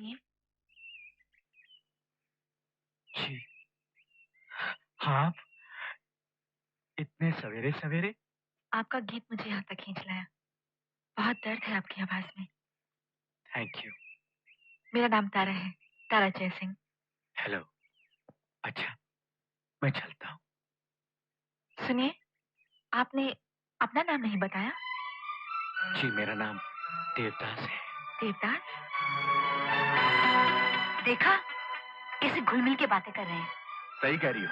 सुनिए। जी। हाँ, इतने सवेरे सवेरे? आपका गीत मुझे यहाँ तक खींच लाया। बहुत दर्द है आपकी आवाज में। Thank you. मेरा नाम तारा है, तारा जयसिंह। हेलो। अच्छा, मैं चलता हूँ। सुनिए, आपने अपना नाम नहीं बताया। जी, मेरा नाम देवदास है। देवदास? देखा, कैसे घुल मिल के बातें कर रहे हैं। सही कह रही हो।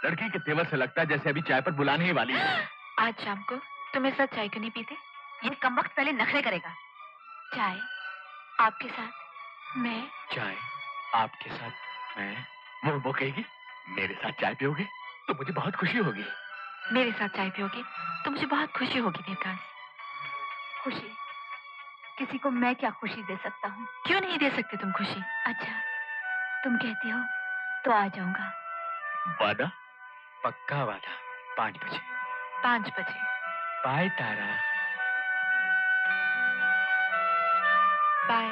लड़की के तेवर से लगता है जैसे अभी चाय पर बुलाने ही वाली है। आज शाम को तुम मेरे साथ चाय क्यों नहीं पीते? ये कमबख्त पहले नखरे करेगा। चाय आपके साथ मैं? चाय आपके साथ मैं? वो कहेगी मेरे साथ चाय पियोगे तो मुझे बहुत खुशी होगी। मेरे साथ चाय पियोगे तो मुझे बहुत खुशी होगी देवदास। खुशी? किसी को मैं क्या खुशी दे सकता हूँ? क्यों नहीं दे सकते तुम खुशी? अच्छा, तुम कहती हो तो आ जाऊंगा। वादा? पक्का वादा। 5 बजे। 5 बजे। बाय तारा। बाय।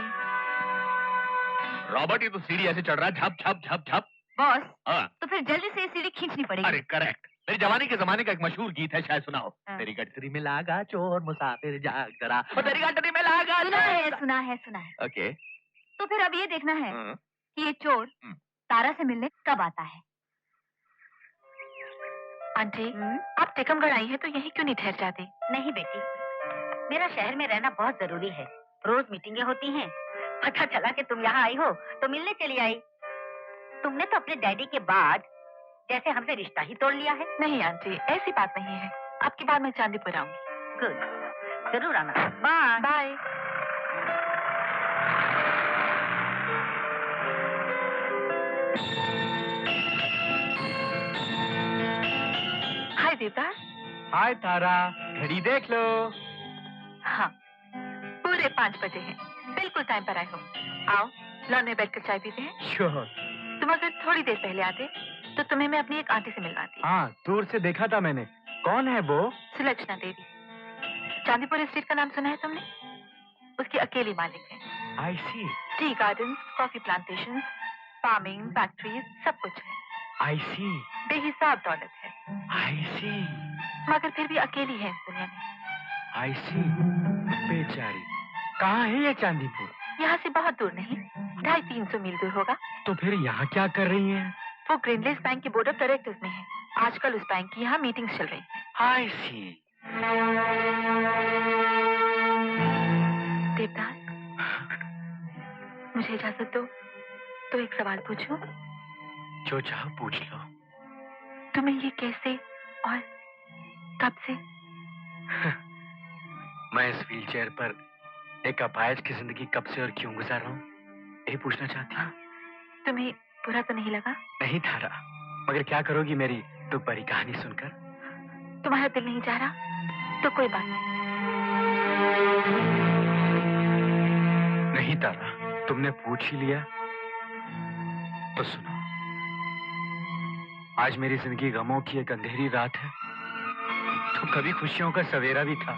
रॉबर्ट, ये तो सीढ़ी ऐसे चढ़ रहा है, झप झप झप झप। बॉस, हाँ। तो फिर जल्दी से ये सीढ़ी खींचनी पड़ेगी। अरे करेक्ट। मेरी जवानी के जमाने का एक मशहूर गीत है, शायद सुना हो। हाँ। तेरी गठरी में लागा चोर मुसाफिर जाग जरा, और तेरी गठरी में लागा। सुना है। ओके। तो फिर अब ये देखना है हाँ। कि ये चोर तारा से मिलने कब आता है। आंटी, आप टिकमगढ़ आई है तो यहीं क्यों नहीं ठहर जाती? नहीं बेटी, मेरा शहर में रहना बहुत जरूरी है। रोज मीटिंगें होती हैं। पता चला कि तुम यहाँ आई हो तो मिलने चली आई। तुमने तो अपने डैडी के बाद जैसे हमसे रिश्ता ही तोड़ लिया है। नहीं आंटी, ऐसी बात नहीं है। आपकी बात मैं चांदीपुर आऊंगी। गुड, जरूर आना। Bye bye. Hi Devdas. Hi Tara, घड़ी देख लो। हाँ, पूरे 5 बजे हैं। बिल्कुल टाइम पर आए हो। आओ, लॉन में बैठकर चाय पीते हैं। श्योर। तुम अगर थोड़ी देर पहले आते तो तुम्हें मैं अपनी एक आंटी से मिलवाती। हाँ, दूर से देखा था मैंने। कौन है वो? सुलक्षणा देवी। चांदीपुर स्ट्रीट का नाम सुना है तुमने? उसकी अकेली मालिक है। I see. Tea garden, coffee plantation, farming, factories, सब कुछ है। आई सी। बेहिसाब दौलत है। आई सी। मगर फिर भी अकेली है इस दुनिया में। आई सी। बेचारी। कहाँ है ये चांदीपुर? यहाँ से बहुत दूर नहीं, 250-300 मील दूर होगा। तो फिर यहाँ क्या कर रही हैं? वो ग्रीनलेस बैंक के बोर्ड ऑफ डायरेक्टर्स में है। आजकल उस बैंक की यहाँ मीटिंग्स चल रही है। आई सी। देवदास, मुझे इजाजत दो तो एक सवाल पूछूं? जो चाहो पूछ लो। तुम्हें ये कैसे और कब से? मैं इस व्हीलचेयर पर एक अपाहिज की जिंदगी कब से और क्यों गुजार रहा हूँ, यही पूछना चाहती हूँ। तुम्हें बुरा तो नहीं लगा? नहीं तारा, मगर क्या करोगी मेरी दुख भरी कहानी सुनकर? तुम्हारा दिल नहीं चाह रहा तो कोई बात नहीं। नहीं तारा, तुमने पूछ ही लिया तो सुनो। आज मेरी जिंदगी गमों की एक अंधेरी रात है, तो कभी खुशियों का सवेरा भी था।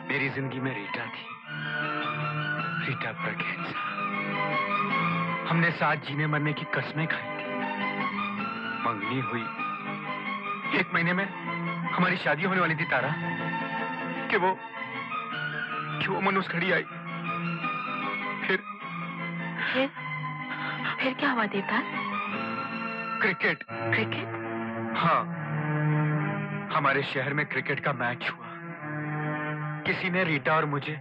मेरी जिंदगी में रीटा थी, रीटा ब्रगेंजा। हमने साथ जीने मरने की कस्में खाई थी। मंगनी हुई, 1 महीने में हमारी शादी होने वाली थी तारा, कि वो मनुष्य खड़ी आई। फिर क्या हुआ देवदास? क्रिकेट। क्रिकेट? हाँ, हमारे शहर में क्रिकेट का मैच हुआ। किसी ने रीटा और मुझे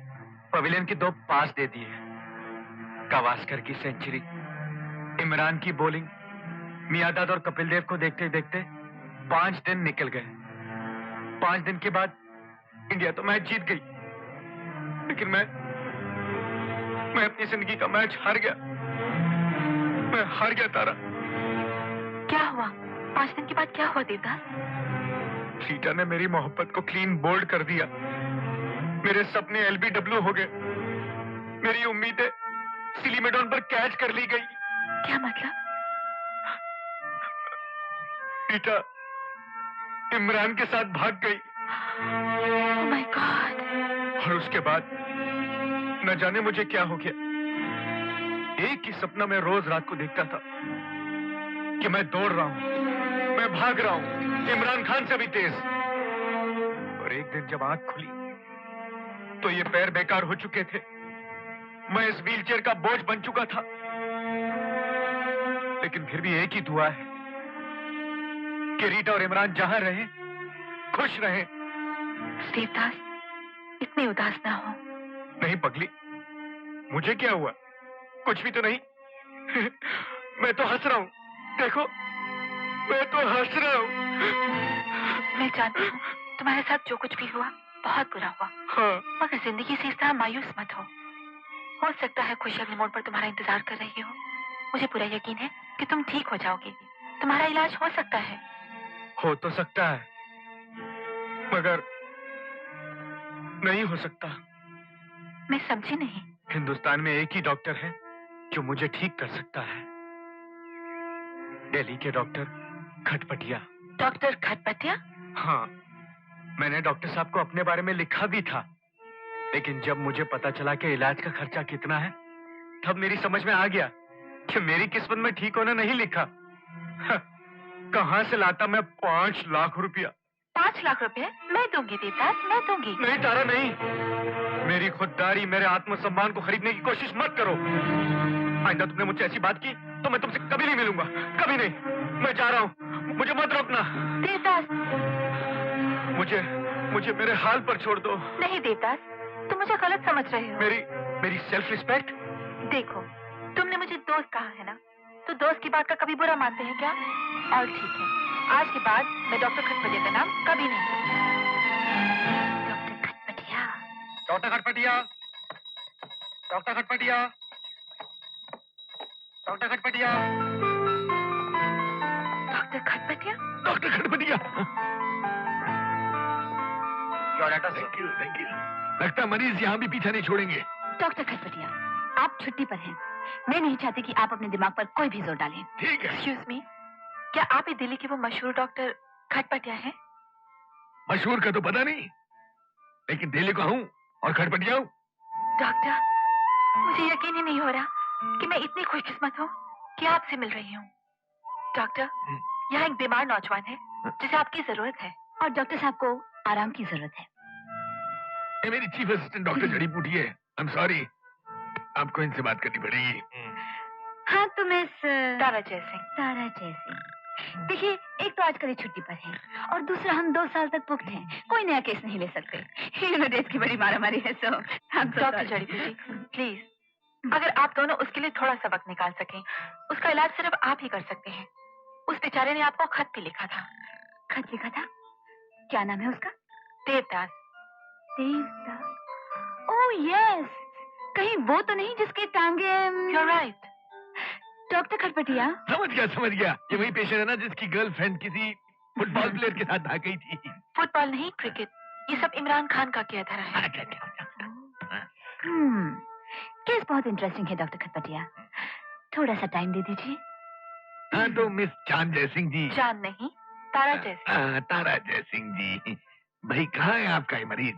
पवेलियन के 2 पास दे दिए। गावस्कर की सेंचुरी, इमरान की बॉलिंग, मियादाद और कपिल देव को देखते देखते 5 दिन निकल गए। 5 दिन के बाद इंडिया तो मैच जीत गई, लेकिन मैं अपनी जिंदगी का मैच हार गया। मैं हार गया तारा। क्या हुआ? 5 दिन के बाद क्या हुआ देवदास? रीटा ने मेरी मोहब्बत को क्लीन बोल्ड कर दिया। मेरे सपने एलबीडब्ल्यू हो गए। मेरी उम्मीदें सिलीमेडोन पर कैच कर ली गई। क्या मतलब? रीटा इमरान के साथ भाग गई। Oh my God. और उसके बाद न जाने मुझे क्या हो गया। एक ही सपना मैं रोज रात को देखता था कि मैं दौड़ रहा हूं, मैं भाग रहा हूं, इमरान खान से भी तेज। और एक दिन जब आंख खुली तो ये पैर बेकार हो चुके थे। मैं इस व्हीलचेयर का बोझ बन चुका था। लेकिन फिर भी एक ही दुआ है कि रीटा और इमरान जहां रहे खुश रहे। देवदास, इतनी उदास ना हो। नहीं पगली, मुझे क्या हुआ? कुछ भी तो नहीं। मैं तो हंस रहा हूँ, देखो, मैं तो हंस रहा हूँ। मैं जानती हूँ तुम्हारे साथ जो कुछ भी हुआ बहुत बुरा हुआ। हाँ। मगर जिंदगी से इस तरह मायूस मत हो सकता है खुशी अगले मोड़ पर तुम्हारा इंतजार कर रही हो। मुझे पूरा यकीन है कि तुम ठीक हो जाओगे। तुम्हारा इलाज हो सकता है। हो तो सकता है, मगर नहीं हो सकता। मैं समझी नहीं। हिंदुस्तान में एक ही डॉक्टर है जो मुझे ठीक कर सकता है। दिल्ली के डॉक्टर खटपटिया। डॉक्टर खटपटिया? हाँ, मैंने डॉक्टर साहब को अपने बारे में लिखा भी था। लेकिन जब मुझे पता चला कि इलाज का खर्चा कितना है, तब मेरी समझ में आ गया कि मेरी किस्मत में ठीक होना नहीं लिखा। कहां से लाता मैं 5 लाख रुपया? 5 लाख रुपए मैं दूंगी देवदास, मैं दूंगी। नहीं तारा, नहीं। मेरी खुददारी, मेरे आत्मसम्मान को खरीदने की कोशिश मत करो। आइंदा तुमने मुझसे ऐसी बात की तो मैं तुमसे कभी नहीं मिलूंगा, कभी नहीं। मैं जा रहा हूँ, मुझे मत रोकना। देवदास, मुझे मेरे हाल पर छोड़ दो। नहीं देवदास, तुम मुझे गलत समझ रहे हो। मेरी सेल्फ रिस्पेक्ट। देखो, तुमने मुझे दोस्त कहा है ना, तो दोस्त की बात का कभी बुरा मानते हैं क्या? और ठीक है, आज के बाद मैं डॉक्टर खटपटिया का नाम कभी नहीं लूंगी। Doctor Khatpatia, doctor Khatpatia, doctor Khatpatia, doctor Khatpatia, doctor Khatpatia, doctor Khatpatia. Thank you. लगता है मरीज यहाँ भी पीछा नहीं छोड़ेंगे। डॉक्टर खटपटिया, आप छुट्टी पर हैं। मैं नहीं चाहती कि आप अपने दिमाग पर कोई भी जोर डालें। ठीक है। एक्सक्यूज मी, क्या आप ही दिल्ली के वो मशहूर डॉक्टर खटपटिया हैं? मशहूर का तो पता नहीं, लेकिन दिल्ली का हूँ और खटपटिया हूँ। डॉक्टर, मुझे यकीन ही नहीं हो रहा कि मैं इतनी खुशकिस्मत हूँ कि आपसे मिल रही हूँ। डॉक्टर, यहाँ एक बीमार नौजवान है जिसे आपकी जरूरत है, और डॉक्टर साहब को आराम की जरूरत है। ये मेरी चीफ असिस्टेंट डॉक्टर जड़ी बूटी है। आई एम सॉरी, आपको इनसे बात करनी पड़ेगी। हाँ, तो मिस तारा जयसिंह। तारा जयसिंह, देखिए, एक तो आजकल ये छुट्टी पर है और दूसरा हम 2 साल तक पुख्त हैं। कोई नया केस नहीं ले सकते। देश की बड़ी मारामारी है। सो डॉक्टर जड़ी बूटी, प्लीज, अगर आप दोनों उसके लिए थोड़ा सा वक्त निकाल सकें, उसका इलाज सिर्फ आप ही कर सकते हैं। उस बेचारे ने आपको खत भी लिखा था। खत लिखा था? क्या नाम है उसका? देवदास। देवदास, ओह यस, कहीं वो तो नहीं जिसकी टांगे? You're right. डॉक्टर खटपटिया। समझ गया। ये वही पेशेंट है ना जिसकी गर्लफ्रेंड किसी फुटबॉल प्लेयर के साथ भाग गई थी। फुटबॉल नहीं, क्रिकेट। ये सब इमरान खान का किया धरा है। केस बहुत इंटरेस्टिंग है डॉक्टर खटपटिया, थोड़ा सा टाइम दे दीजिए। हाँ, तो मिस चांद जयसिंह जी। चांद नहीं, तारा जयसिंह। तारा जयसिंह जी, भाई कहाँ है आपका ये मरीज?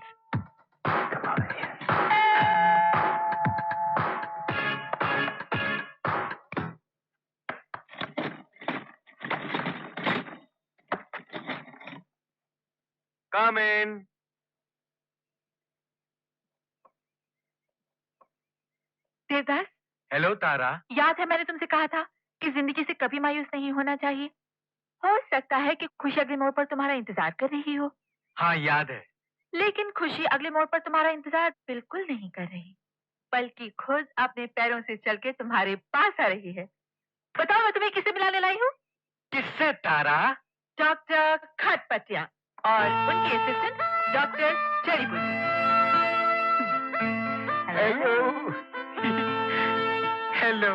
Come in. देवदास। हेलो तारा। याद है मैंने तुमसे कहा था कि जिंदगी से कभी मायूस नहीं होना चाहिए। हो सकता है कि खुशी अगले मोड़ पर तुम्हारा इंतजार कर रही हो। हाँ, याद है। लेकिन खुशी अगले मोड़ पर तुम्हारा इंतजार बिल्कुल नहीं कर रही, बल्कि खुद अपने पैरों से चल के तुम्हारे पास आ रही है। बताओ, मैं तुम्हें किससे मिलाने लाई हूँ? किससे तारा? डॉक्टर खटपटिया और उनकी असिस्टेंट डॉक्टर जड़ी बूटी। हेलो।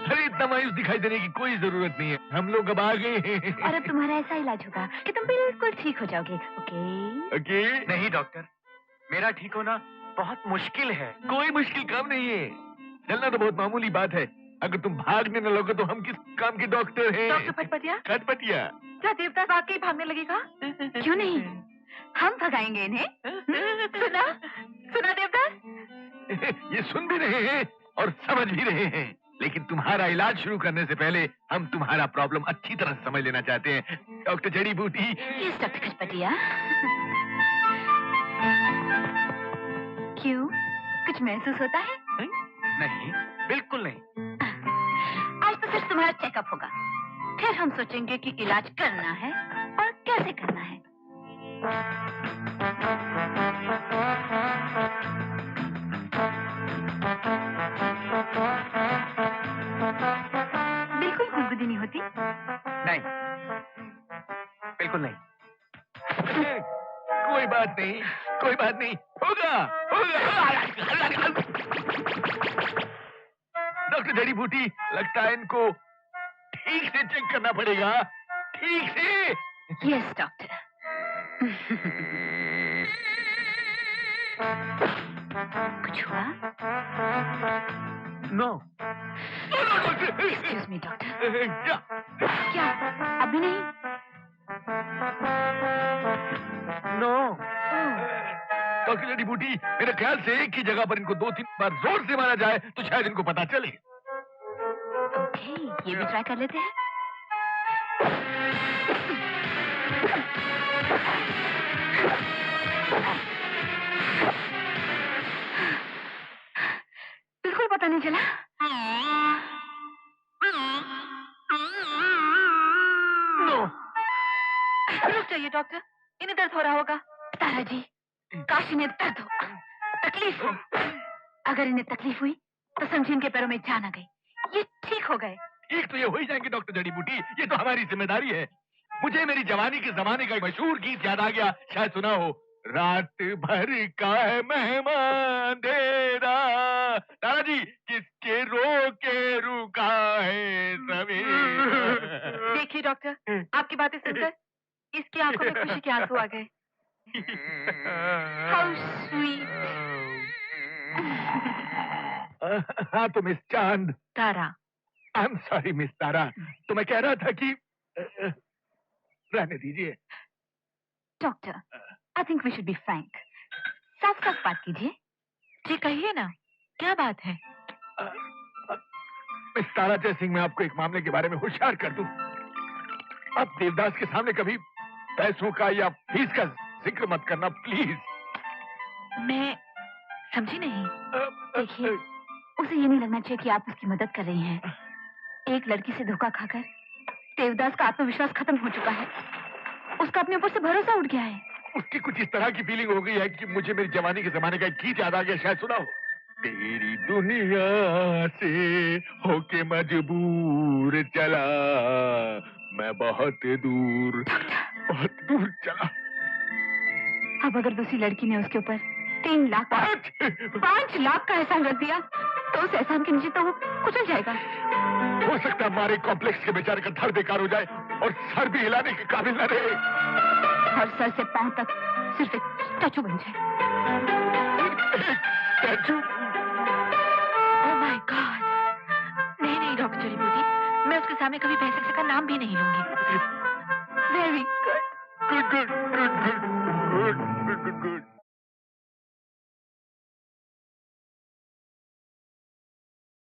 अरे इतना मायूस दिखाई देने की कोई जरूरत नहीं है, हम लोग अब आ गए हैं। और अब तुम्हारा ऐसा इलाज होगा कि तुम बिल्कुल ठीक हो जाओगे। ओके? नहीं डॉक्टर, मेरा ठीक होना बहुत मुश्किल है। कोई मुश्किल काम नहीं है, चलना तो बहुत मामूली बात है। अगर तुम भागने न लोगे तो हम किस काम के डॉक्टर हैं? डॉक्टर खटपटिया? खटपटिया। क्या देवदास वाकई भागने लगेगा? क्यों नहीं, हम भगाएंगे इन्हें। सुना देवदास? ये सुन भी रहे हैं और समझ भी रहे हैं, लेकिन तुम्हारा इलाज शुरू करने से पहले हम तुम्हारा प्रॉब्लम अच्छी तरह से समझ लेना चाहते हैं। डॉक्टर जड़ी बूटी। Yes doctor Khachpatiya. क्यों, कुछ महसूस होता है? नहीं, बिल्कुल नहीं। आज तो सिर्फ तुम्हारा चेकअप होगा, फिर हम सोचेंगे कि इलाज करना है और कैसे करना है। बिल्कुल गुदगुदी नहीं होती? नहीं, बिल्कुल नहीं। कोई बात नहीं, कोई बात नहीं, होगा होगा। डॉक्टर जड़ी बूटी, लगता है इनको ठीक से चेक करना पड़ेगा, ठीक से। Yes doctor. कुछ हुआ? नो। Excuse me doctor. क्या? क्या अभी नहीं? नो। डॉक्टर जड़ी बूटी, मेरे ख्याल से एक ही जगह पर इनको 2-3 बार जोर से मारा जाए तो शायद इनको पता चले। ओके, ये भी ट्राई कर लेते हैं। बिल्कुल पता नहीं चला। नो। रुक जाइए डॉक्टर, इन्हें दर्द हो रहा होगा। तारा जी, काश इन्हें दर्द हो, तकलीफ हो। अगर इन्हें तकलीफ हुई तो समझिए इनके पैरों में जान आ गई, ये ठीक हो गए। ठीक तो ये हो ही जाएंगे डॉक्टर जड़ी बूटी, ये तो हमारी जिम्मेदारी है। मुझे मेरी जवानी के जमाने का एक मशहूर गीत याद आ गया, शायद सुना हो। रात भर का है मेहमान तेरा, तारा जी, किसके रोके रुका है सवेरा। देखिए डॉक्टर, आपकी बातें सुनकर इसकी आंखों में खुशी के आंसू आ गए। How sweet. हाँ तो miss Chand. Tara. I am sorry miss Tara, तो मैं कह रहा था कि रहने दीजिए। Doctor, I think we should be frank. साफ साफ बात कीजिए। जी कहिए ना, क्या बात है? मिस तारा जय सिंह, मैं आपको एक मामले के बारे में होशियार कर दूं। आप देवदास के सामने कभी पैसों का या फीस का जिक्र मत करना प्लीज। मैं समझी नहीं। देखिए, उसे ये नहीं लगना चाहिए कि आप उसकी मदद कर रही हैं। एक लड़की से धोखा खाकर देवदास का आत्मविश्वास खत्म हो चुका है, उसका अपने ऊपर से भरोसा उठ गया है। उसकी कुछ इस तरह की फीलिंग हो गई है कि मुझे मेरी जवानी के जमाने का एक गीत याद आ गया, शायद सुना हो। तेरी दुनिया से होके मजबूर चला, मैं बहुत दूर चला। अब अगर दूसरी लड़की ने उसके ऊपर 3 लाख 5 लाख का एहसान रख दिया तो उस एहसान के नीचे तो वो कुचल जाएगा। हो सकता है हमारे कॉम्प्लेक्स के बेचारे का धड़ बेकार हो जाए और सर भी हिलाने के काबिल न रहे, और सर से पांव तक सिर्फ एक स्टैचू बन जाए। स्टैचू? Oh my God! नहीं नहीं डॉक्टर जड़ी बूटी, मैं उसके सामने कभी पैसे का नाम भी नहीं लूंगी। Very good. Good good good good good good good good.